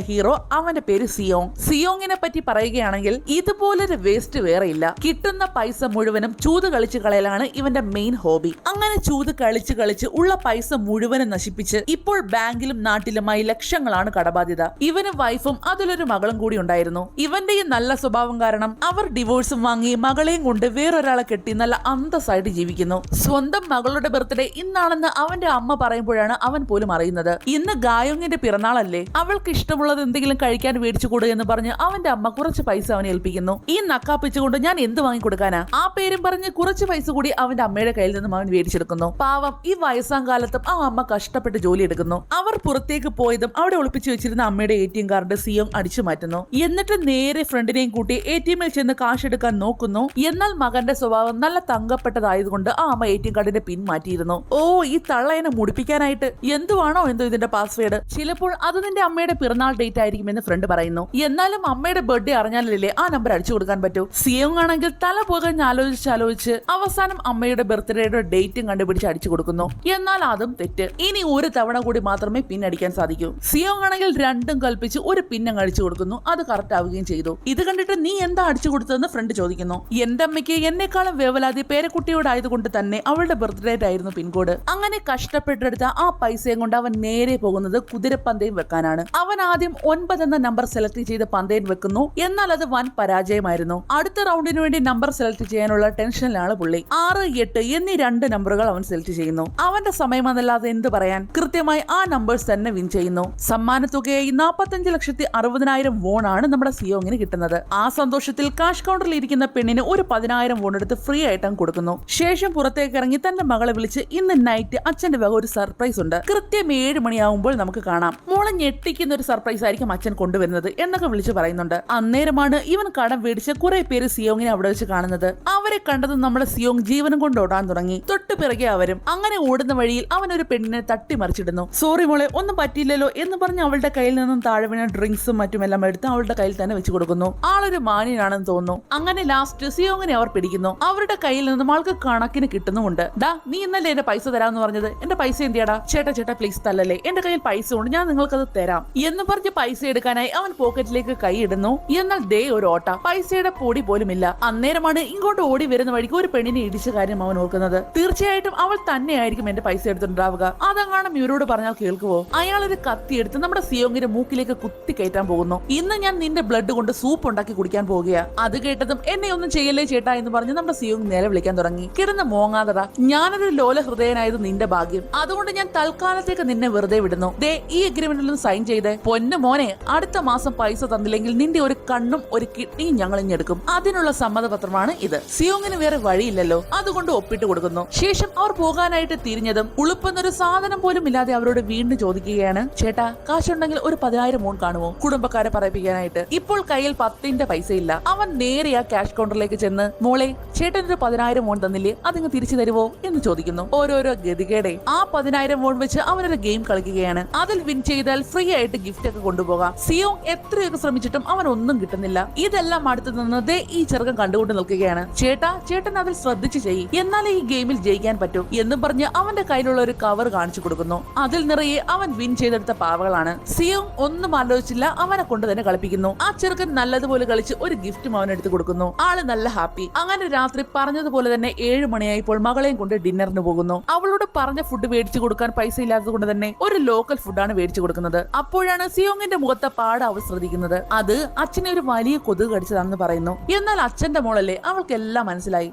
Hero അവന്റെ പേര് സിയോങ്. സിയോങ്ങിനെ പറ്റി പറയുകയാണെങ്കിൽ ഇതുപോലൊരു വേസ്റ്റ് വേറെ ഇല്ല. കിട്ടുന്ന പൈസ മുഴുവനും ചൂത് കളിച്ച് കളയലാണ് ഇവന്റെ മെയിൻ ഹോബി. അങ്ങനെ ചൂത് കളിച്ച് ഉള്ള പൈസ മുഴുവനും നശിപ്പിച്ച് ഇപ്പോൾ ബാങ്കിലും നാട്ടിലുമായി ലക്ഷങ്ങളാണ് കടബാധ്യത. ഇവനും വൈഫും അതിലൊരു മകളും കൂടി ഉണ്ടായിരുന്നു. ഇവന്റെ ഈ നല്ല സ്വഭാവം കാരണം അവർ ഡിവോഴ്സും വാങ്ങി മകളെയും കൊണ്ട് വേറൊരാളെ കെട്ടി നല്ല അന്തസ്സായിട്ട് ജീവിക്കുന്നു. സ്വന്തം മകളുടെ ബർത്ത്ഡേ ഇന്നാണെന്ന് അവന്റെ അമ്മ പറയുമ്പോഴാണ് അവൻ പോലും അറിയുന്നത്. ഇന്ന് ഗായോങ്ങിന്റെ പിറന്നാളല്ലേ, അവൾക്ക് ഇഷ്ടമുള്ളത് എന്തെങ്കിലും കഴിക്കാൻ മേടിച്ചു കൊടു എന്ന് പറഞ്ഞ് അവന്റെ അമ്മ കുറച്ച് പൈസ അവനെ ഏൽപ്പിക്കുന്നു. ഈ നക്കാപ്പിച്ചുകൊണ്ട് ഞാൻ എന്ത് വാങ്ങി കൊടുക്കാനാ, ആ പേരും പറഞ്ഞ് കുറച്ച് പൈസ കൂടി അവന്റെ അമ്മയുടെ കയ്യിൽ നിന്നും അവൻ മേടിച്ചെടുക്കുന്നു. പാവം, ഈ വയസ്സാം കാലത്തും ആ അമ്മ കഷ്ടപ്പെട്ട് ജോലി എടുക്കുന്നു. അവർ പുറത്തേക്ക് പോയതും അവിടെ ഒളിപ്പിച്ചു വെച്ചിരുന്ന അമ്മയുടെ ATM കാർഡ് സിയോങ് അടിച്ചു മാറ്റുന്നു. എന്നിട്ട് നേരെ ഫ്രണ്ടിനെയും കൂട്ടി ATM-ൽ ചെന്ന് കാശ് എടുക്കാൻ നോക്കുന്നു. എന്നാൽ മകന്റെ സ്വഭാവം നല്ല തങ്കപ്പെട്ടതായതുകൊണ്ട് ആ അമ്മ ATM കാർഡിന്റെ പിൻ മാറ്റിയിരുന്നു. ഓ, ഈ തള്ളയനെ മുടിപ്പിക്കാനായിട്ട് എന്തുവാണോ എന്തോ ഇതിന്റെ പാസ്വേഡ്. ചിലപ്പോൾ അത് നിന്റെ അമ്മയുടെ പിറന്നാൾ ഡേറ്റ് ആയിരിക്കുമെന്ന് ഫ്രണ്ട് പറയുന്നു. എന്നാലും അമ്മയുടെ ബർത്ത്ഡേ അറിഞ്ഞാലല്ലേ ആ നമ്പർ അടിച്ചു കൊടുക്കാൻ പറ്റൂ. സിയോങ് ആണെങ്കിൽ തല പോകാൻ ആലോചിച്ച് അവസാനം അമ്മയുടെ ബർത്ത്ഡേയുടെ ഡേറ്റും കണ്ടുപിടിച്ച് അടിച്ചു കൊടുക്കുന്നു. എന്നാൽ അതും തെറ്റ്. ഇനി ഒരു തവണ കൂടി മാത്രമേ പിൻ അടിക്കാൻ സാധിക്കൂ. സിയോങ് ആണെങ്കിൽ രണ്ടും കൽപ്പിച്ച് ഒരു പിന്നങ്ങ് അടിച്ചു കൊടുക്കുന്നു. അത് കറക്റ്റ് ആവുകയും ചെയ്തു. ഇത് കണ്ടിട്ട് നീ എന്താ അടിച്ചു കൊടുത്തതെന്ന് ഫ്രണ്ട് ചോദിക്കുന്നു. എന്റെ അമ്മയ്ക്ക് എന്നെക്കാളും വേവലാതി പേരക്കുട്ടിയോടായതുകൊണ്ട് തന്നെ അവളുടെ ബർത്ത്ഡേ ആയിരുന്നു പിൻകോഡ്. അങ്ങനെ കഷ്ടപ്പെട്ടെടുത്ത ആ പൈസയും കൊണ്ട് അവൻ നേരെ പോകുന്നത് കുതിരപ്പന്തയം വെക്കാനാണ്. അവൻ ആദ്യം 9 എന്ന നമ്പർ സെലക്ട് ചെയ്ത് പന്തയം വെക്കുന്നു. എന്നാൽ അത് വൻ പരാജയമായിരുന്നു. അടുത്ത റൗണ്ടിന് വേണ്ടി നമ്പർ സെലക്ട് ചെയ്യാനുള്ള ടെൻഷനിലാണ് പുള്ളി. 6, 8 എന്നീ 2 നമ്പറുകൾ അവൻ സെലക്ട് ചെയ്യുന്നു. അവന്റെ സമയമെന്നല്ലാതെ എന്ത് പറയാൻ, കൃത്യമായി ആ നമ്പേഴ്സ് തന്നെ വിൻ ചെയ്യുന്നു. സമ്മാനത്തുകയായി 45,60,000 വോൺ ആണ് നമ്മുടെ സിയോങ്ങിന് കിട്ടുന്നത്. ആ സന്തോഷത്തിൽ കാഷ് കൗണ്ടറിൽ ഇരിക്കുന്ന പെണ്ണിന് ഒരു 10,000 വോൺ എടുത്ത് ഫ്രീ ആയിട്ട് കൊടുക്കുന്നു. ശേഷം പുറത്തേക്ക് ഇറങ്ങി തന്റെ മകളെ വിളിച്ച് ഇന്ന് നൈറ്റ് അച്ഛന്റെ വക ഒരു സർപ്രൈസ് ഉണ്ട്, കൃത്യം 7 മണിയാവുമ്പോൾ നമുക്ക് കാണാം, മോളെ ഞെട്ടിക്കുന്ന ഒരു സർപ്രൈസ് ആയിരിക്കും അച്ഛൻ കൊണ്ടുവരുന്നത് എന്നൊക്കെ വിളിച്ച് പറയുന്നുണ്ട്. അന്നേരമാണ് ഇവൻ കടം മേടിച്ച് കുറെ പേര് സിയോങ്ങിനെ അവിടെ വെച്ച് കാണുന്നത്. അവരെ കണ്ടത് നമ്മുടെ സിയോങ് ജീവനം കൊണ്ട് ഓടാൻ തുടങ്ങി. തൊട്ടു പിറകെ അവരും. അങ്ങനെ ഓടുന്ന വഴിയിൽ അവൻ ഒരു പെണ്ണിനെ തട്ടിമറിച്ചിടുന്നു. സോറി മോളെ, ഒന്നും പറ്റിയില്ലല്ലോ എന്ന് പറഞ്ഞ് അവളുടെ കയ്യിൽ നിന്നും താഴെ വീണ ഡ്രിങ്ക്സും മറ്റുമെല്ലാം എടുത്ത് അവളുടെ കയ്യിൽ തന്നെ വെച്ച് കൊടുക്കുന്നു. ആളൊരു മാന്യനാണെന്ന് തോന്നുന്നു. അങ്ങനെ ലാസ്റ്റ് സിയോങ്ങിനെ അവർ പിടിക്കുന്നു. അവരുടെ കയ്യിൽ നിന്നും ആൾക്ക് കണക്കിന് കിട്ടുന്നുമുണ്ട്. ഡാ, നീ ഇന്നല്ലേ എന്റെ പൈസ തരാമെന്ന് പറഞ്ഞത്, എന്റെ പൈസ എന്തിയാടാ? ചേട്ടാ പ്ലീസ് തല്ലല്ലേ, എന്റെ കയ്യിൽ പൈസ ഉണ്ട്, ഞാൻ നിങ്ങൾക്കത് തരാം എന്ന് പറഞ്ഞ് പൈസ എടുക്കാനായി അവൻ പോക്കറ്റിലേക്ക് കൈ ഇടുന്നു. എന്നാൽ ദേ ഒരു ഓട്ട, പൈസയുടെ പൊടി പോലും ഇല്ല. അന്നേരമാണ് ഇങ്ങോട്ട് ഓടി വരുന്ന വഴിക്ക് ഒരു പെണ്ണിനെ ഇടിച്ച കാര്യം അവൻ ഓർക്കുന്നത്. തീർച്ചയായിട്ടും അവൾ തന്നെയായിരിക്കും എന്റെ പൈസ എടുത്തിട്ടുണ്ടാവുക. അതങ്ങാണം ഇവരോട് പറഞ്ഞാൽ കേൾക്കുവോ? അയാൾ ഒരു കത്തി എടുത്ത് നമ്മുടെ സിയോങ്ങിന്റെ മൂക്കിലേക്ക് കുത്തി കയറ്റാൻ പോകുന്നു. ഇന്ന് ഞാൻ നിന്റെ ബ്ലഡ് കൊണ്ട് സൂപ്പ് ഉണ്ടാക്കി കുടിക്കാൻ പോകുക. അത് കേട്ടതും എന്നെ ഒന്നും ചെയ്യല്ലേ ചേട്ടാ എന്ന് പറഞ്ഞ് നമ്മുടെ സിയോങ് നിലവിളിക്കാൻ തുടങ്ങി. കിടന്ന് മോങ്ങാതടാ, ഞാനൊരു ലോല ഹൃദയനായത് നിന്റെ ഭാഗ്യം, അതുകൊണ്ട് ഞാൻ തൽക്കാലത്തേക്ക് നിന്നെ വെറുതെ വിടുന്നു. ദേ ഈ അഗ്രിമെന്റിലും സൈൻ ചെയ്തേ. പൊന്നു മോനെ, അടുത്ത മാസം പൈസ തന്നില്ലെങ്കിൽ നിന്റെ ഒരു കണ്ണും ഒരു കിഡ്നിയും ഞങ്ങൾ ഇഞ്ഞെടുക്കും. അതിനുള്ള സമ്മതപത്രമാണ് ഇത്. സിയോങ്ങിന് വേറെ വഴിയില്ലല്ലോ, അതുകൊണ്ട് ഒപ്പിട്ട് കൊടുക്കുന്നു. ശേഷം അവർ പോകാനായിട്ട് തിരിഞ്ഞതും ഉളുപ്പെന്നൊരു സാധനം പോലും ഇല്ലാതെ അവരോട് വീണ്ടും ചോദിക്കുകയാണ്, ചേട്ടാ കാശുണ്ടെങ്കിൽ ഒരു 10,000 വോൺ കാണുമോ കുടുംബക്കാരെ പറയിപ്പിക്കാനായിട്ട്? ഇപ്പോൾ കയ്യിൽ 10ന്റെ പൈസ ഇല്ല. അവൻ നേരെ ആ ക്യാഷ് കൗണ്ടറിലേക്ക് ചെന്ന്, മോളെ ചേട്ടനൊരു 10,000 വോൺ തന്നില്ലേ, അതിങ്ങ് തിരിച്ചു തരുവോ എന്ന് ചോദിക്കുന്നു. ഓരോരോ ഗതികേടെ ആ 10,000 വോൺ വെച്ച് അവനൊരു ഗെയിം കളിക്കുകയാണ്. അതിൽ വിൻ ചെയ്താൽ ഫ്രീ ആയിട്ട് ഗിഫ്റ്റ് ഒക്കെ കൊണ്ടുപോകാം. സിയോങ് എത്രയൊക്കെ ശ്രമിച്ചിട്ടും അവൻ ഒന്നും കിട്ടുന്നില്ല. ഇതെല്ലാം അടുത്ത് നിന്ന് ദേ ഈ ചെറുക്കൻ കണ്ടുകൊണ്ട് നിൽക്കുകയാണ്. ചേട്ടൻ അതിൽ ശ്രദ്ധിച്ച് ചെയ്യും, എന്നാലേ ഈ ഗെയിമിൽ ജയിക്കാൻ പറ്റൂ എന്ന് പറഞ്ഞ് അവന്റെ കയ്യിലുള്ള ഒരു കവർ കാണിച്ചു കൊടുക്കുന്നു. അതിൽ നിറയെ അവൻ വിൻ ചെയ്തെടുത്ത പാവകളാണ്. സിയോങ് ഒന്നും ആലോചിച്ചില്ല, അവനെ കൊണ്ട് തന്നെ കളിപ്പിക്കുന്നു. ആ ചെറുക്കൻ നല്ലതുപോലെ കളിച്ച് ഒരു ഗിഫ്റ്റും അവനെടുത്ത് കൊടുക്കുന്നു. ആള് നല്ല ഹാപ്പി. അങ്ങനെ രാത്രി പറഞ്ഞതുപോലെ തന്നെ 7 മണിയായപ്പോൾ മകളെയും കൊണ്ട് ഡിന്നറിന് പോകുന്നു. അവളോട് പറഞ്ഞ ഫുഡ് മേടിച്ചു കൊടുക്കാൻ പൈസ ഇല്ലാത്തത് കൊണ്ട് തന്നെ ഒരു ലോക്കൽ ഫുഡാണ് മേടിച്ചു കൊടുക്കുന്നത്. അപ്പോഴാണ് സിയോങ്ങിന്റെ മുഖത്തെ പാട അവൾ ശ്രദ്ധിക്കുന്നത്. അത് അച്ഛനെ ഒരു വലിയ കൊതുക് കടിച്ചതാണെന്ന് പറയുന്നു. എന്നാൽ അച്ഛന്റെ മോളല്ലേ, അവൾക്കെല്ലാം മനസ്സിലായി.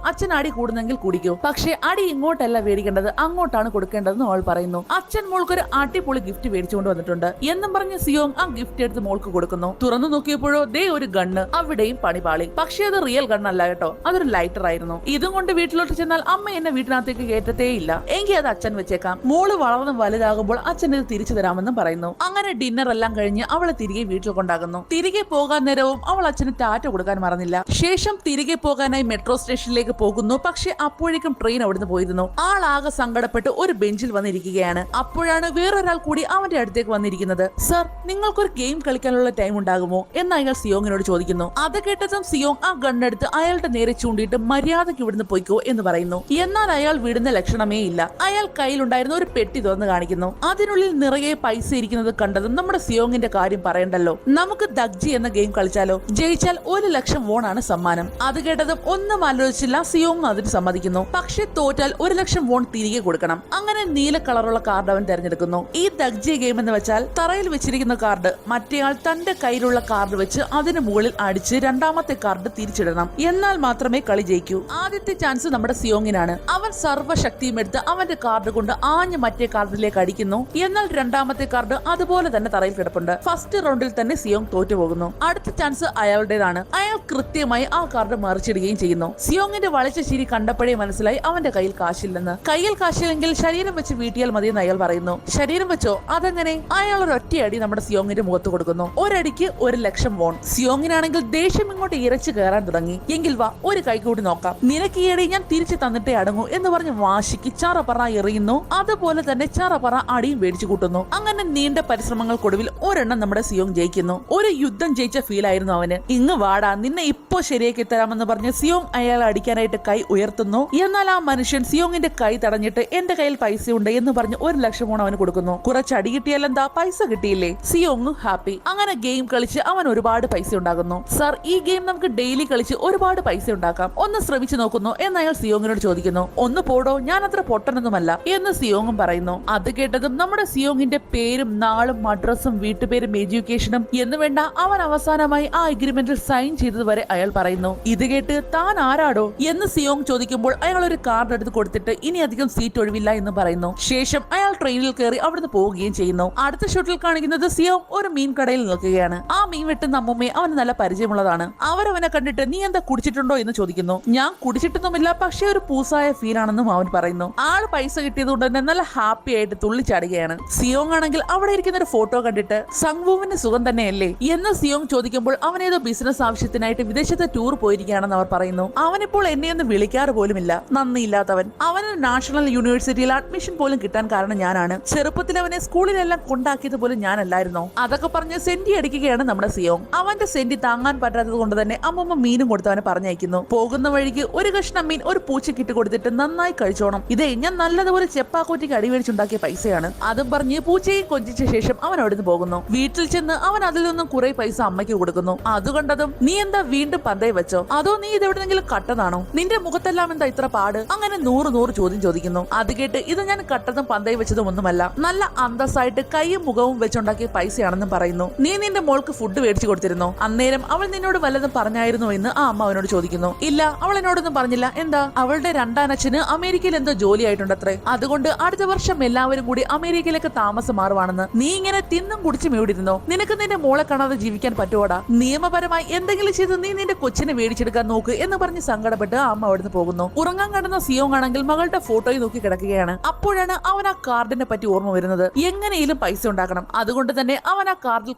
അച്ഛൻ അടി കൂടുന്നെങ്കിൽ കുടിക്കൂ, പക്ഷെ അടി ഇങ്ങോട്ടല്ല മേടിക്കേണ്ടത്, അങ്ങോട്ടാണ് കൊടുക്കേണ്ടതെന്ന് അവൾ പറയുന്നു. അച്ഛൻ മോൾക്കൊരു അടിപൊളി ഗിഫ്റ്റ് മേടിച്ചുകൊണ്ട് വന്നിട്ടുണ്ട് എന്നും പറഞ്ഞ് സിയോങ് ആ ഗിഫ്റ്റ് എടുത്ത് മോൾക്ക് കൊടുക്കുന്നു. തുറന്നു നോക്കിയപ്പോഴോ ദേ ഒരു ഗണ്ണ്. അവിടെയും പണിപാളി. പക്ഷെ അത് റിയൽ ഗണ്ണല്ല കേട്ടോ, അതൊരു ലൈറ്റർ ആയിരുന്നു. ഇതും കൊണ്ട് വീട്ടിലോട്ട് ചെന്നാൽ അമ്മ എന്നെ വീട്ടിനകത്തേക്ക് കയറ്റത്തേ ഇല്ല, എങ്കിൽ അത് അച്ഛൻ വെച്ചേക്കാം. മോള് വളർന്ന് വലുതാകുമ്പോൾ അച്ഛൻ ഇത് തിരിച്ചു തരാമെന്നും പറയുന്നു. അങ്ങനെ ഡിന്നർ എല്ലാം കഴിഞ്ഞ് അവളെ തിരികെ വീട്ടിൽ കൊണ്ടാകുന്നു. തിരികെ പോകാൻ നേരവും അവൾ അച്ഛന് ടാറ്റ കൊടുക്കാൻ മറന്നില്ല. ശേഷം തിരികെ പോകാനായി മെട്രോ സ്റ്റേഷനിലേക്ക് പോകുന്നു. പക്ഷെ അപ്പോഴേക്കും ട്രെയിൻ അവിടുന്ന് പോയിരുന്നു. ആളാകെ സങ്കടപ്പെട്ട് ഒരു ബെഞ്ചിൽ വന്നിരിക്കുകയാണ്. അപ്പോഴാണ് വേറൊരാൾ കൂടി അവന്റെ അടുത്തേക്ക് വന്നിരിക്കുന്നത്. സർ, നിങ്ങൾക്കൊരു ഗെയിം കളിക്കാനുള്ള ടൈം ഉണ്ടാകുമോ എന്ന് അയാൾ സിയോങ്ങിനോട് ചോദിക്കുന്നു. അത് കേട്ടതും സിയോങ് ആ ഗണ്ണെടുത്ത് അയാളുടെ നേരെ ചൂണ്ടിയിട്ട് മര്യാദയ്ക്ക് ഇവിടുന്ന് പോയിക്കോ എന്ന് പറയുന്നു. എന്നാൽ അയാൾ വിടുന്ന ലക്ഷണമേ ഇല്ല. അയാൾ കയ്യിലുണ്ടായിരുന്ന ഒരു പെട്ടി തുറന്ന് കാണിക്കുന്നു. അതിനുള്ളിൽ നിറയെ പൈസ ഇരിക്കുന്നത് കണ്ടത് കേട്ടതും നമ്മുടെ സിയോങ്ങിന്റെ കാര്യം പറയണ്ടല്ലോ, നമുക്ക് ദഗ്ജി എന്ന ഗെയിം കളിച്ചാലോ, ജയിച്ചാൽ 1,00,000 വോൺ ആണ് സമ്മാനം. അത് കേട്ടതും ഒന്നും ആലോചിച്ചില്ല സിയോങ് അതിന് സമ്മതിക്കുന്നു. പക്ഷെ തോറ്റാൽ 1,00,000 വോൺ തിരികെ കൊടുക്കണം. അങ്ങനെ നീല കളറുള്ള കാർഡ് അവൻ തെരഞ്ഞെടുക്കുന്നു. ഈ ദഗ്ജി ഗെയിം എന്ന് വെച്ചാൽ തറയിൽ വെച്ചിരിക്കുന്ന കാർഡ് മറ്റേയാൾ തന്റെ കയ്യിലുള്ള കാർഡ് വെച്ച് അതിന് മുകളിൽ അടിച്ച് രണ്ടാമത്തെ കാർഡ് തിരിച്ചിടണം. എന്നാൽ മാത്രമേ കളി ജയിക്കൂ. ആദ്യത്തെ ചാൻസ് നമ്മുടെ സിയോങ്ങിനാണ്. അവൻ സർവ്വശക്തിയും എടുത്ത് അവന്റെ കാർഡ് കൊണ്ട് ആഞ്ഞ് മറ്റേ കാർഡിലേക്ക് അടിക്കുന്നു. എന്നാൽ രണ്ടാമത്തെ കാർഡ് അതുപോലെ തന്നെ തറയിൽ കിടപ്പുണ്ട്. ഫസ്റ്റ് റൗണ്ടിൽ തന്നെ സിയോങ് തോറ്റുപോകുന്നു. അടുത്ത ചാൻസ് അയാളുടേതാണ്. അയാൾ കൃത്യമായി ആ കാർഡ് മറിച്ചിടുകയും ചെയ്യുന്നു. സിയോങ്ങിന്റെ വളിച്ച ചിരി കണ്ടപ്പോഴേ മനസ്സിലായി അവന്റെ കയ്യിൽ കാശില്ലെന്ന്. കയ്യിൽ കാശില്ലെങ്കിൽ ശരീരം വെച്ച് വീട്ടിയാൽ മതിയെന്ന് അയാൾ പറയുന്നു. ശരീരം വെച്ചോ? അതെങ്ങനെ? അയാൾ ഒരു ഒറ്റയടി നമ്മുടെ സിയോങ്ങിന്റെ മുഖത്ത് കൊടുക്കുന്നു. ഒരടിക്ക് 1,00,000 വോൺ. സിയോങ്ങിനാണെങ്കിൽ ദേഷ്യം ഇങ്ങോട്ട് ഇരച്ചു കയറാൻ തുടങ്ങി. എങ്കിൽ വാ, ഒരു കൈ കൂടി നോക്കാം. നിനക്ക് ഈയടി ഞാൻ തിരിച്ചു തന്നിട്ടേ അടങ്ങൂ എന്ന് പറഞ്ഞ് വാശിക്ക് ചറപറ എറിയുന്നു. അതുപോലെ തന്നെ ചറപറ അടിയും മേടിച്ചു കൂട്ടുന്നു. അങ്ങനെ നീണ്ട പരിശ്രമങ്ങൾക്കൊടുവിൽ ഒരെണ്ണം നമ്മുടെ സിയോങ് ജയിക്കുന്നു. ഒരു യുദ്ധം ജയിച്ച ഫീൽ ആയിരുന്നു അവന്. ഇങ്ങ് വാടാ, നിന്നെ ഇപ്പോ ശരിയാക്കി തരാമെന്ന് പറഞ്ഞ് സിയോങ് അയാളെ അടിക്കാനായിട്ട് കൈ ഉയർത്തുന്നു. എന്നാൽ ആ മനുഷ്യൻ സിയോങ്ങിന്റെ കൈ തടഞ്ഞിട്ട് എന്റെ കയ്യിൽ പൈസ ഉണ്ട് എന്ന് പറഞ്ഞ് 1,00,000 വോൺ അവന് കൊടുക്കുന്നു. കുറച്ച് അടി കിട്ടിയാലെന്താ, പൈസ കിട്ടിയില്ലേ? സിയോങ് ഹാപ്പി. അങ്ങനെ ഗെയിം കളിച്ച് അവൻ ഒരുപാട് പൈസ ഉണ്ടാകുന്നു. സർ, ഈ ഗെയിം നമുക്ക് ഡെയിലി കളിച്ച് ഒരുപാട് പൈസ ഉണ്ടാക്കാം, ഒന്ന് ശ്രമിച്ചു നോക്കുന്നു എന്ന് അയാൾ സിയോങ്ങിനോട് ചോദിക്കുന്നു. ഒന്ന് പോടോ, ഞാൻ അത്ര പൊട്ടനൊന്നുമല്ല എന്ന് സിയോങ്ങും പറയുന്നു. അത് കേട്ടതും നമ്മുടെ സിയോങ്ങിന്റെ പേരും നാളും അഡ്രസ്സും വീട്ടുപേരും എഡ്യൂക്കേഷനും എന്ന് വേണ്ട അവൻ അവസാനമായി ആ അഗ്രിമെന്റിൽ സൈൻ ചെയ്തതുവരെ അയാൾ പറയുന്നു. ഇത് കേട്ട് താൻ ആരാടോ എന്ന് സിയോങ് ചോദിക്കുമ്പോൾ അയാൾ ഒരു കാർഡ് എടുത്ത് കൊടുത്തിട്ട് ഇനി അധികം സീറ്റ് ഒഴിവില്ല എന്ന് പറയുന്നു. ശേഷം അയാൾ ട്രെയിനിൽ കയറി അവിടുന്ന് പോവുകയും ചെയ്യുന്നു. അടുത്ത ഷോട്ടിൽ കാണിക്കുന്നത് സിയോങ് ഒരു മീൻ കടയിൽ നിൽക്കുകയാണ്. ആ മീൻ വെട്ടുന്ന അമ്മൂമ്മയെ അവന് നല്ല പരിചയമുള്ളതാണ്. അവരവനെ കണ്ടിട്ട് നീ എന്താ കുടിച്ചിട്ടുണ്ടോ എന്ന് ചോദിക്കുന്നു. ഞാൻ കുടിച്ചിട്ടൊന്നുമില്ല, പക്ഷെ ഒരു പൂസായ ഫീൽ ആണെന്നും അവൻ പറയുന്നു. ആള് പൈസ കിട്ടിയത് കൊണ്ട് തന്നെ നല്ല ഹാപ്പി ആയിട്ട് തുള്ളിച്ചാടുകയാണ്. സിയോങ് ആണെങ്കിൽ അവിടെ ഇരിക്കുന്ന ഒരു ഫോട്ടോ കണ്ടിട്ട് സംഗ്വൂവിന് സുഖം തന്നെയല്ലേ എന്ന് സിയോങ് ചോദിക്കുമ്പോൾ അവനേതോ ബിസിനസ് ആവശ്യത്തിനായിട്ട് വിദേശത്തെ ടൂർ പോയിരിക്കുകയാണെന്ന് അവർ പറയുന്നു. അവനിപ്പോൾ എന്നെയൊന്നും വിളിക്കാറ് പോലുമില്ല, നന്ദിയില്ലാത്തവൻ. അവന് നാഷണൽ യൂണിവേഴ്സിറ്റിയിൽ അഡ്മിഷൻ പോലും കിട്ടാൻ കാരണം ഞാനാണ്. ചെറുപ്പത്തിൽ അവനെ സ്കൂളിലെല്ലാം കൊണ്ടാക്കിയത് പോലും ഞാനല്ലായിരുന്നോ? അതൊക്കെ പറഞ്ഞ് സെന്റി അടിക്കുകയാണ് നമ്മുടെ സിയോങ്. അവന്റെ സെന്റി താങ്ങാൻ പറ്റാത്തത് കൊണ്ട് തന്നെ അമ്മമ്മ മീനും കൊടുത്ത് അവനെ പറഞ്ഞയക്കുന്നു. പോകുന്ന വഴിക്ക് ഒരു കഷ്ണം മീൻ ഒരു പൂച്ചയ്ക്ക് ഇട്ട് കൊടുത്തിട്ട് നന്നായി കഴിച്ചോണം, ഇതേ ഞാൻ നല്ലതുപോലെ ചെപ്പാക്കോറ്റിക്ക് അടിവേടിച്ചുണ്ടാക്കിയ പൈസയാണ്. അതും പറഞ്ഞ് പൂച്ചയെ കൊഞ്ചിച്ച ശേഷം അവൻ അവിടുന്ന് പോകുന്നു. വീട്ടിൽ ചെന്ന് അവൻ അതിൽ നിന്നും കുറെ പൈസ അമ്മയ്ക്ക് കൊടുക്കുന്നു. അതുകൊണ്ടതും നീ എന്താ വീണ്ടും പന്തയം വെച്ചോ, അതോ നീ ഇതെവിടെന്നെങ്കിലും കട്ടതാണോ, നിന്റെ മുഖത്തെല്ലാം എന്താ ഇത്ര പാട്, അങ്ങനെ 100 ചോദ്യം ചോദിക്കുന്നു. അത് കേട്ട് ഇത് ഞാൻ കട്ടതും പന്തയം വെച്ചതും ഒന്നുമല്ല, നല്ല അന്തസ്സായിട്ട് കൈയും മുഖവും വെച്ചുണ്ടാക്കിയ പൈസയാണെന്നും പറയുന്നു. നീ നിന്റെ മോൾക്ക് ഫുഡ് മേടിച്ചു കൊടുത്തിരുന്നോ? അന്നേരം അവൾ നിന്നോട് വല്ലതും പറഞ്ഞായിരുന്നോ എന്ന് ആ അമ്മ അവനോട് ചോദിക്കുന്നു. ഇല്ല, അവൾ എന്നോടൊന്നും പറഞ്ഞില്ല. എന്താ? അവളുടെ രണ്ടാനച്ഛന് അമേരിക്കയിൽ എന്തോ ജോലി ആയിട്ടുണ്ടത്രേ, അതുകൊണ്ട് അടുത്ത വർഷം എല്ലാവരും കൂടി അമേരിക്കയിലേക്ക് താമസം മാറുവാണെന്ന്. നീ ഇങ്ങനെ തിന്നും കുടിച്ചും എവിടിരുന്നോ? നിനക്ക് നിന്റെ മോളെ കാണാതെ ജീവിക്കാൻ പറ്റുവോടാ? നിയമപരമായി എന്തെങ്കിലും ചെയ്ത് നീ നിന്റെ കൊച്ചിനെ മേടിച്ചെടുക്കാൻ നോക്ക് എന്ന് പറഞ്ഞ് സങ്കടപ്പെട്ട് ആ അമ്മ അവിടുന്ന് പോകുന്നു. ഉറങ്ങാൻ കിടന്ന സിയോങ് ആണെങ്കിൽ മകളുടെ ഫോട്ടോയിൽ നോക്കി കിടക്കുകയാണ്. അപ്പോഴാണ് അവൻ ആ കാർഡിനെ പറ്റി ഓർമ്മ വരുന്നത്. എങ്ങനെയും പൈസ ഉണ്ടാക്കണം. അതുകൊണ്ട് തന്നെ അവൻ ആ കാർഡിൽ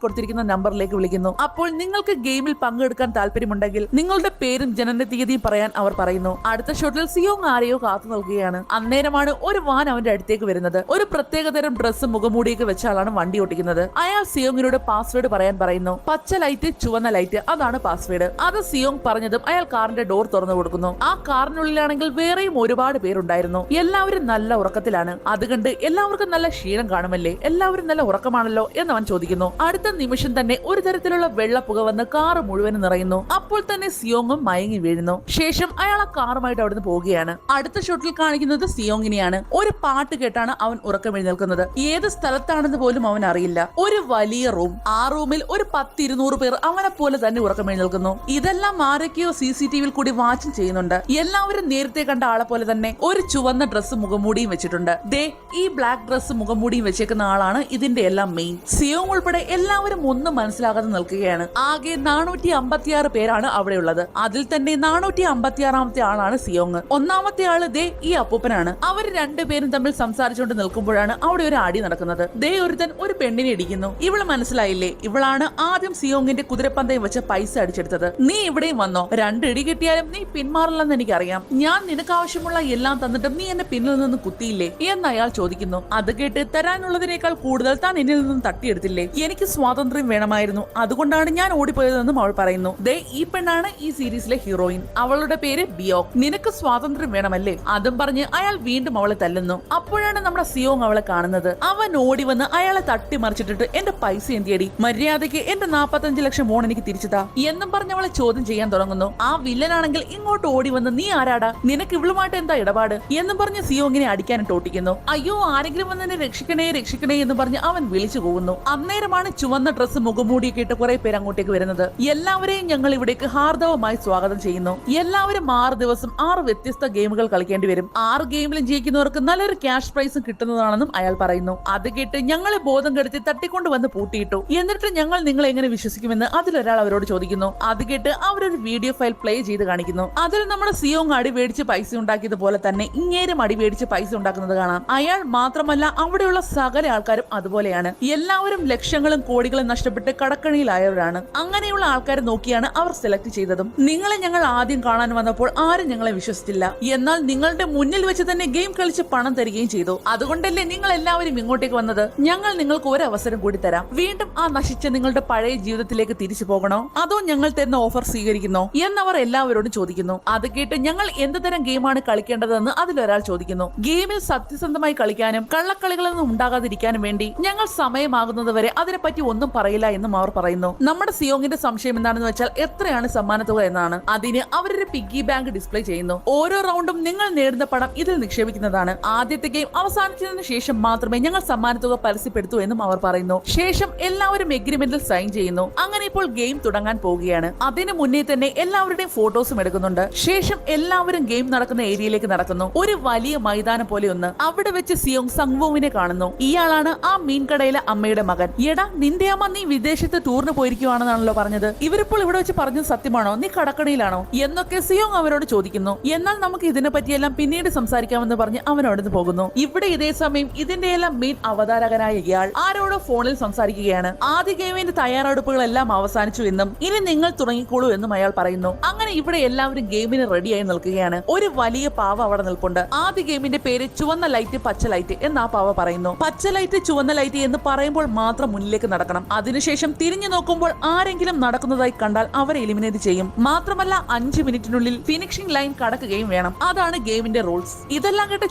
കൊടുത്തിരിക്കുന്ന നമ്പറിലേക്ക് വിളിക്കുന്നു. അപ്പോൾ നിങ്ങൾക്ക് ഗെയിമിൽ പങ്കെടുക്കാൻ താല്പര്യമുണ്ടെങ്കിൽ നിങ്ങളുടെ പേരും ജനന തീയതിയും പറയാൻ അവർ പറയുന്നു. അടുത്ത ഷോട്ടിൽ സിയോങ് ആരെയോ കാത്തു നിൽക്കുകയാണ്. അന്നേരമാണ് ഒരു വാൻ അവന്റെ അടുത്തേക്ക് വരുന്നത്. ഒരു പ്രത്യേകതരം ഡ്രസ്സും മുഖമൂടിയൊക്കെ വെച്ചാലാണ് വണ്ടി ഓടിക്കുന്നത്. അയാൾ സിയോങ്ങിനോട് പാസ്വേഡ് പറയാൻ പറയുന്നു. പച്ച ലൈറ്റ്, ചുവന്ന ലൈറ്റ്, അതാണ് പാസ്വേഡ്. അത് സിയോങ് പറഞ്ഞതും അയാൾ കാറിന്റെ ഡോർ തുറന്നു കൊടുക്കുന്നു. ആ കാറിനുള്ളിലാണെങ്കിൽ വേറെയും ഒരുപാട് പേരുണ്ടായിരുന്നു. എല്ലാവരും നല്ല ഉറക്കത്തിലാണ്. അതുകൊണ്ട് എല്ലാവർക്കും നല്ല ക്ഷീണം കാണുമല്ലേ, എല്ലാവരും നല്ല ഉറക്കമാണല്ലോ എന്ന് അവൻ ചോദിക്കുന്നു. അടുത്ത നിമിഷം തന്നെ ഒരു തരത്തിലുള്ള വെള്ളപ്പുക വന്ന് കാറ് മുഴുവൻ നിറയുന്നു. അപ്പോൾ തന്നെ സിയോങ്ങും മയങ്ങി വീഴുന്നു. ശേഷം അയാൾ ആ കാറുമായിട്ട് അവിടുന്ന് പോവുകയാണ്. അടുത്ത ഷോട്ടിൽ കാണിക്കുന്നത് സിയോങ്ങിനെയാണ്. ഒരു പാട്ട് കേട്ടാണ് അവൻ ഉറക്കം എഴുന്നേൽക്കുന്നത്. ഏത് സ്ഥലത്താണെന്ന് പോലും അവൻ അറിയില്ല. ഒരു വലിയ റൂം, ആ റൂമിൽ ഒരു 10-200 പേർ അവനെ പോലെ തന്നെ ഉറക്കം എഴുന്നേൽക്കുന്നു. ഇതെല്ലാം ആരൊക്കെയോ CCTV കൂടി വാച്ചും ചെയ്യുന്നുണ്ട്. എല്ലാവരും നേരത്തെ കണ്ട ആളെ പോലെ തന്നെ ഒരു ചുവന്ന ഡ്രസ്സ് മുഖംമൂടിയും വെച്ചിട്ടുണ്ട്. ദേ, ഈ ബ്ലാക്ക് ഡ്രസ്സ് മുഖംമൂടിയും വെച്ചേക്കുന്ന ആളാണ് ഇതിന്റെ എല്ലാം മെയിൻ. സിയോങ് ഉൾപ്പെടെ എല്ലാവരും ഒന്നും മനസ്സിലാകാതെ നിൽക്കുകയാണ്. ആകെ 456 പേരാണ് അവിടെയുള്ളത്. അതിൽ തന്നെ 456ാമത്തെ ആളാണ് സിയോങ്. ഒന്നാമത്തെ ആള് ദേ ഈ അപ്പൂപ്പനാണ്. അവർ രണ്ടുപേരും തമ്മിൽ സംസാരിച്ചുകൊണ്ട് നിൽക്കുമ്പോഴാണ് അവിടെ ഒരു അടി നടക്കുന്നത്. ദേ ഒരുത്തൻ ഒരു പെണ്ണിനെ ഇടിക്കുന്നു. ഇവള് മനസ്സിലായില്ലേ, ഇവളാണ് ആദ്യം സിയോങ്ങിന്റെ കുതിരപ്പന്തയം വെച്ച പൈസ അടിച്ചെടുത്തത്. നീ ഇവിടെയും വന്നോ? 2 ഇടി കിട്ടിയാലും നീ പിന്മാറില്ലെന്ന് എനിക്കറിയാം. ഞാൻ നിനക്ക് ആവശ്യമുള്ള എല്ലാം തന്നിട്ടും നീ എന്നെ പിന്നിൽ നിന്ന് കുത്തിയില്ലേ എന്ന് അയാൾ ചോദിക്കുന്നു. ചോദിക്കുന്നു. അത് കേട്ട് തരാനുള്ളതിനേക്കാൾ കൂടുതൽ താൻ എന്നിൽ നിന്നും തട്ടിയെടുത്തില്ലേ? എനിക്ക് സ്വാതന്ത്ര്യം വേണമായിരുന്നു, അതുകൊണ്ടാണ് ഞാൻ ഓടിപ്പോയതെന്നും അവൾ പറയുന്നു. ദേ ഈ പെണ്ണാണ് ഈ സീരീസിലെ ഹീറോയിൻ. അവളുടെ പേര് ബിയോക്. നിനക്ക് സ്വാതന്ത്ര്യം വേണമല്ലേ? അതും പറഞ്ഞ് അയാൾ വീണ്ടും അവളെ തല്ലുന്നു. അപ്പോഴാണ് നമ്മുടെ സിയോങ് അവളെ കാണുന്നത്. അവൻ ഓടി വന്ന് അയാളെ തട്ടിമറിച്ചിട്ടിട്ട് എന്റെ പൈസ എന്തിയടി, മര്യാദയ്ക്ക് എന്റെ 45 ലക്ഷം വോൺ എനിക്ക് തിരിച്ചതാ എന്നും പറഞ്ഞ് അവളെ ചോദ്യം ചെയ്യാൻ തുടങ്ങുന്നു. ആ വില്ലനാണെങ്കിൽ ഇങ്ങോട്ട് ഓടി വന്ന് നീ ആരാടാ, നിനക്ക് ഇവളുമായിട്ട് എന്താ ഇടപാട് എന്നും പറഞ്ഞ് സിയോങ്ങിനെ അടിക്കാനിട്ട് ഓട്ടിക്കുന്നു. അയ്യോ ആരെങ്കിലും വന്നെ രക്ഷിക്കണേ രക്ഷിക്കണേ എന്ന് പറഞ്ഞ് അവൻ വിളിച്ചു പോകുന്നു. അന്നേരമാണ് ചുവന്ന ഡ്രസ്സ് മുഖംമൂടിയൊക്കെ ഇട്ട് കുറെ പേര് അങ്ങോട്ടേക്ക് വരുന്നത്. എല്ലാവരെയും ഞങ്ങൾ ഇവിടേക്ക് ഹാർദവമായി സ്വാഗതം ചെയ്യുന്നു. എല്ലാവരും 6 ദിവസം 6 വ്യത്യസ്ത ഗെയിമുകൾ കളിക്കേണ്ടി വരും. 6 ഗെയിമിലും ജയിക്കുന്നവർക്ക് നല്ലൊരു ക്യാഷ് പ്രൈസും കിട്ടുന്നതാണെന്നും അയാൾ പറയുന്നു. അത് കേട്ട് ഞങ്ങളെ ബോധം കെടുത്തി തട്ടിക്കൊണ്ട് വന്ന് പൂട്ടിയിട്ടു, എന്നിട്ട് ഞങ്ങൾ നിങ്ങളെ എങ്ങനെ വിശ്വസിക്കുമെന്ന് അതിലൊരാൾ അവരോട് ചോദിക്കുന്നു. അത് കേട്ട് അവരൊരു വീഡിയോ ഫയൽ പ്ലേ ചെയ്ത് കാണിക്കുന്നു. അതിൽ നമ്മുടെ സിയോങ് അടി മേടിച്ച് പൈസ ഉണ്ടാക്കിയതുപോലെ തന്നെ ഇങ്ങേരും അടി മേടിച്ച് പൈസ ഉണ്ടാക്കുന്നത് കാണാം. അയാൾ മാത്രമല്ല അവിടെയുള്ള സകല ആൾക്കാരും അതുപോലെയാണ്. എല്ലാവരും ലക്ഷങ്ങളും കോടികളും നഷ്ടപ്പെട്ട് കടക്കണിയിലായവരാണ്. അങ്ങനെയുള്ള ആൾക്കാരെ നോക്കിയാണ് അവർ സെലക്ട് ചെയ്തതും. നിങ്ങളെ ഞങ്ങൾ ആദ്യം കാണാൻ വന്നപ്പോൾ ആരും ഞങ്ങളെ വിശ്വസിച്ചില്ല, എന്നാൽ നിങ്ങളുടെ മുന്നിൽ വെച്ച് തന്നെ ഗെയിം കളിച്ച് പണം തരികയും ചെയ്തു. അതുകൊണ്ടല്ലേ നിങ്ങൾ എല്ലാവരും ഇങ്ങോട്ടേക്ക് വന്നത്. ഞങ്ങൾ നിങ്ങൾക്ക് ഒരു അവസരം കൂടി തരാം. വീണ്ടും ആ നശിച്ച നിങ്ങളുടെ പഴയ ജീവിതത്തിലേക്ക് തിരിച്ചു പോകണോ, അതോ ഞങ്ങൾ തരുന്ന ഓഫർ സ്വീകരിക്കുന്നോ എന്നവർ എല്ലാവരോടും ചോദിക്കുന്നു. അത് കേട്ട് ഞങ്ങൾ എന്ത് തരം ഗെയിമാണ് കളിക്കേണ്ടതെന്ന് അതിലൊരാൾ ചോദിക്കുന്നു. ഗെയിമിൽ സത്യസന്ധമായി കളിക്കാനും കള്ളക്കളികളൊന്നും ഉണ്ടാകാതിരിക്കാനും വേണ്ടി ഞങ്ങൾ സമയമാകുന്നത് വരെ അതിനെപ്പറ്റി ഒന്നും പറയില്ല എന്നും അവർ പറയുന്നു. നമ്മുടെ സിയോങ്ങിന്റെ സംശയം എന്താണെന്ന് വെച്ചാൽ എത്രയാണ് സമ്മാനത്തുക എന്നാണ്. അതിന് അവരൊരു പിഗ്ഗി ബാങ്ക് ഡിസ്പ്ലേ ചെയ്യുന്നു. ഓരോ റൗണ്ടും നിങ്ങൾ നേടുന്ന പണം ഇതിൽ നിക്ഷേപിക്കുന്നതാണ്. ആദ്യത്തെ ഗെയിം അവസാനിച്ചതിന് ശേഷം മാത്രമേ ഞങ്ങൾ സമ്മാനത്തുക പരസ്യപ്പെടുത്തൂ എന്നും അവർ പറയുന്നു. ശേഷം എല്ലാവരും എഗ്രിമെന്റിൽ സൈൻ ചെയ്യുന്നു. അങ്ങനെ ഇപ്പോൾ ഗെയിം തുടങ്ങാൻ പോവുകയാണ്. അതിന് മുന്നേ തന്നെ എല്ലാവരുടെയും ഫോട്ടോസും എടുക്കുന്നുണ്ട്. ശേഷം എല്ലാവരും ഗെയിം നടക്കുന്ന ഏരിയയിലേക്ക് നടക്കുന്നു. ഒരു വലിയ മൈതാനം പോലെ ഒന്ന്. അവിടെ വെച്ച് സിയോങ് സംഗ്വോവിനെ കാണുന്നു. ഇയാളാണ് ആ മീൻകടയിലെ അമ്മയുടെ മകൻ. എടാ നിന്റെ അമ്മ നീ വിദേശത്ത് ടൂറിന് പോയിരിക്കുവാണെന്നാണല്ലോ പറഞ്ഞത്. ഇവരിപ്പോൾ ഇവിടെ വെച്ച് പറഞ്ഞത് സത്യമാണോ, നീ കടക്കണിയിലാണോ എന്നൊക്കെ സിയോങ് അവനോട് ചോദിക്കുന്നു. എന്നാൽ നമുക്ക് ഇതിനെ പറ്റിയെല്ലാം പിന്നീട് സംസാരിക്കാമെന്ന് പറഞ്ഞ് അവൻ അവിടുന്ന് പോകുന്നു. ഇവിടെ ഇതേ സമയം ഇതിന്റെ എല്ലാം മെയിൻ അവതാരകനായ ഇയാൾ ആരോടോ ഫോണിൽ സംസാരിക്കുകയാണ്. ആദ്യ ഗെയിമിന്റെ തയ്യാറെടുപ്പുകളെല്ലാം അവസാനിച്ചു എന്നും ഇനി നിങ്ങൾ തുടങ്ങിക്കോളൂ എന്നും അയാൾ പറയുന്നു. അങ്ങനെ ഇവിടെ എല്ലാവരും ഗെയിമിന് റെഡിയായി നിൽക്കുകയാണ്. ഒരു വലിയ പാവ അവിടെ നിൽപ്പുണ്ട്. ആദ്യ ഗെയിമിന്റെ പേര് ചുവന്ന ലൈറ്റ് പച്ച ലൈറ്റ് എന്ന് ആ പാവ പറയുന്നു. പച്ച ലൈറ്റ് ചുവന്ന ലൈറ്റ് എന്ന് പറയുമ്പോൾ മാത്രം മുന്നിലേക്ക് നടക്കണം. അതിനുശേഷം തിരിഞ്ഞു നോക്കുമ്പോൾ ആരെങ്കിലും നടക്കുന്നതായി കണ്ടാൽ അവരെ എലിമിനേറ്റ് ചെയ്യും. മാത്രമല്ല 5 മിനിറ്റിനുള്ളിൽ ഫിനിഷിംഗ് ലൈൻ കടക്കുകയും വേണം. അതാണ് ഗെയിമിന്റെ റൂൾസ്. ഇതെല്ലാം കേട്ട്